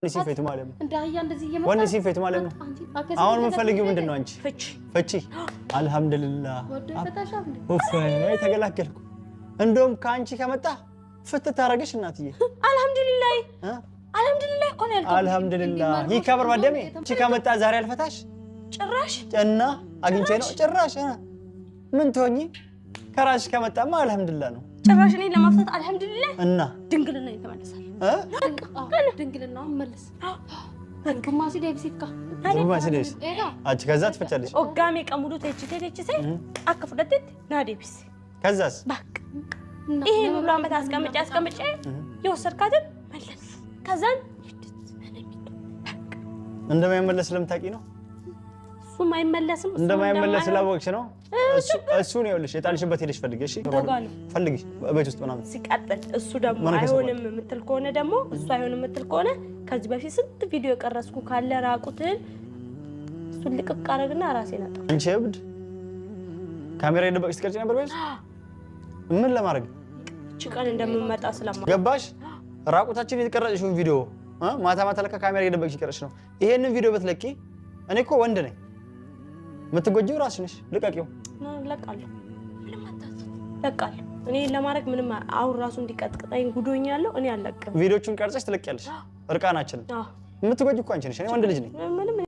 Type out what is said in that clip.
ሲፈቱ ማለት ነው እንዳያ እንደዚህ እየመጣ ወንድ ሲፈቱ ማለት ነው አሁን ምን ፈልጊው ምንድነው አንቺ ፍቺ አልহামዱሊላህ ወፈይ ተገላገልኩ እንደውም ካንቺ ከመጣ ፍትት ታረጋሽ እናትዬ አልহামዱሊላህ አልহামዱሊላህ ኮን ያልኩ አልহামዱሊላህ ይከበር ባደሜ እቺ ከመጣ ዛሬ አልፈታሽ ጭራሽ እና አግኝቼ ነው ጭራሽ ምን ትሆኚ ከራሽ ከመጣማ አልহামዱሊላህ ነው ጭራሽ እኔ ለማፍታት አልহামዱሊላህ እና ድንግልና ይተመለሳል ድንግልና መልስ ግማሲ ደብሲካ ግማሲ ደብስ አጭ ከዛ ትፈጫለሽ ኦጋሜ ቀሙዱ ተጭ አከፍደት ና ደብስ ከዛስ ባክ ይሄን ሁሉ አመት አስቀምጬ የወሰድካትን መለስ ከዛን እንደማይመለስ ለምታቂ ነው ማይመለስም እንደማይመለስ ላወቅሽ ነው እሱ ነው ይኸውልሽ የጣልሽበት ሄደሽ ፈልጊ እሺ ፈልጊ ቤት ውስጥ ምናምን ሲቀጥል እሱ ደግሞ አይሆንም የምትል ከሆነ ደግሞ እሱ አይሆንም የምትል ከሆነ ከዚህ በፊት ስንት ቪዲዮ የቀረስኩ ካለ ራቁትን እሱ ልቅቅ አረግና ራሴን አጣ አንቺ እብድ ካሜራ ይደበቅሽ ትቀርጪ ነበር ወይስ ምን ለማድረግ እቺ ቀን እንደምመጣ ስለማ ገባሽ ራቁታችን የተቀረጽሽው ቪዲዮ ማታ ማታ ለካ ካሜራ ይደበቅሽ ይቀርጽሽ ነው ይሄንን ቪዲዮ በትለቂ እኔ እኮ ወንድ ነኝ ምትጎጂው ራስሽ ነሽ ልቀቂው ለቃለሁ እኔ ለማድረግ ምንም አሁን ራሱ እንዲቀጥቅጣኝ ጉዶኛለሁ እኔ አለቀም ቪዲዮቹን ቀርጸሽ ትለቂያለሽ እርቃናችን ምትጎጂ እኮ አንቺ ነሽ እኔ ወንድ ልጅ ነኝ ምንም